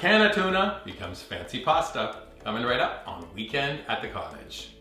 can of tuna becomes fancy pasta. Coming right up on Weekend at the Cottage.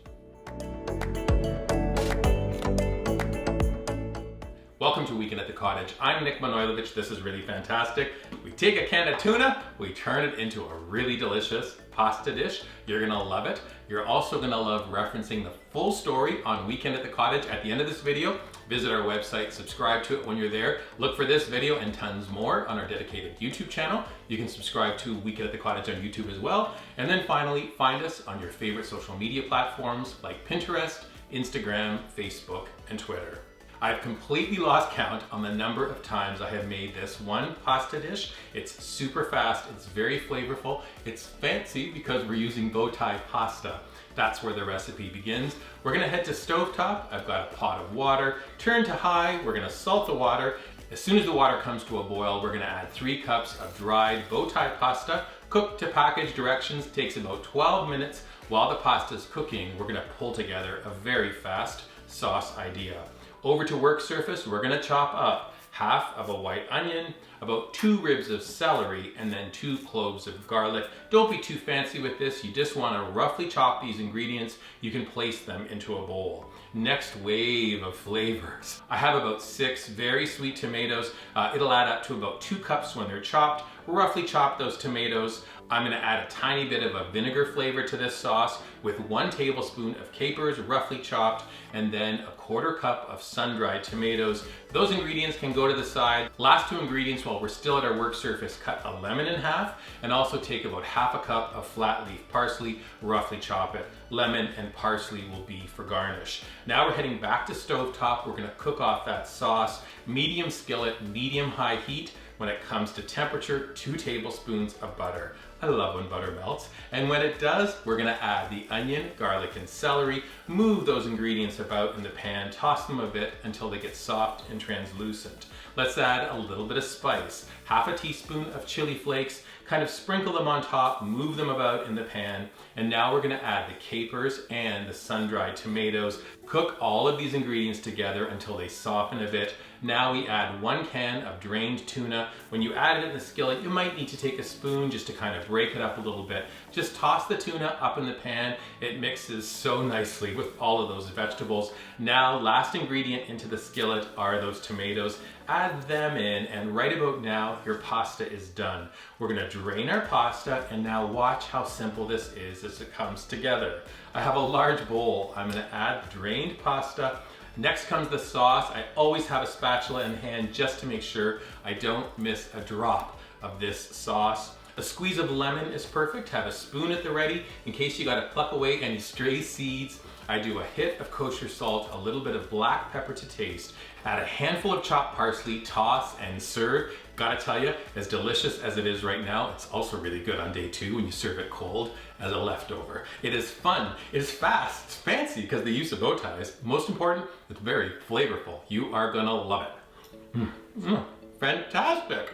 Welcome to Weekend at the Cottage. I'm Nik Manojlovich. This is really fantastic. We take a can of tuna, we turn it into a really delicious pasta dish. You're gonna love it. You're also gonna love referencing the full story on Weekend at the Cottage at the end of this video. Visit our website, subscribe to it when you're there. Look for this video and tons more on our dedicated YouTube channel. You can subscribe to Weekend at the Cottage on YouTube as well. And then finally, find us on your favorite social media platforms like Pinterest, Instagram, Facebook, and Twitter. I've completely lost count on the number of times I have made this one pasta dish. It's super fast, it's very flavorful, it's fancy because we're using bow-tie pasta. That's where the recipe begins. We're gonna head to stovetop. I've got a pot of water. Turn to high, we're gonna salt the water. As soon as the water comes to a boil, we're gonna add 3 cups of dried bow-tie pasta. Cooked to package directions, takes about 12 minutes. While the pasta is cooking, we're gonna pull together a very fast sauce idea. Over to work surface, we're gonna chop up half of a white onion, about 2 ribs of celery, and then 2 cloves of garlic. Don't be too fancy with this. You just wanna roughly chop these ingredients. You can place them into a bowl. Next wave of flavors. I have about 6 very sweet tomatoes. It'll add up to about 2 cups when they're chopped. Roughly chop those tomatoes. I'm gonna add a tiny bit of a vinegar flavor to this sauce with 1 tablespoon of capers, roughly chopped, and then a 1/4 cup of sun-dried tomatoes. Those ingredients can go to the side. Last 2 ingredients, while we're still at our work surface, cut a lemon in half, and also take about 1/2 cup of flat leaf parsley, roughly chop it. Lemon and parsley will be for garnish. Now we're heading back to stovetop. We're gonna cook off that sauce. Medium skillet, medium-high heat. When it comes to temperature, 2 tablespoons of butter. I love when butter melts. And when it does, we're gonna add the onion, garlic, and celery, move those ingredients about in the pan, toss them a bit until they get soft and translucent. Let's add a little bit of spice, 1/2 teaspoon of chili flakes, kind of sprinkle them on top, move them about in the pan, and now we're gonna add the capers and the sun-dried tomatoes. Cook all of these ingredients together until they soften a bit. Now we add 1 can of drained tuna. When you add it in the skillet, you might need to take a spoon just to kind of break it up a little bit. Just toss the tuna up in the pan. It mixes so nicely with all of those vegetables. Now, last ingredient into the skillet are those tomatoes. Add them in, and right about now, your pasta is done. We're gonna drain our pasta, and now watch how simple this is as it comes together. I have a large bowl. I'm gonna add drained pasta. Next comes the sauce. I always have a spatula in hand just to make sure I don't miss a drop of this sauce. A squeeze of lemon is perfect. Have a spoon at the ready in case you gotta pluck away any stray seeds. I do a hit of kosher salt, a little bit of black pepper to taste, add a handful of chopped parsley, toss and serve. Gotta tell you, as delicious as it is right now, it's also really good on day 2 when you serve it cold as a leftover. It is fun, it is fast, it's fancy because of the use of bow ties. Most important, it's very flavorful. You are gonna love it. Fantastic.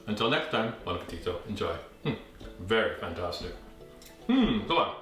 Until next time, bon appetito, enjoy. Very fantastic. Come on.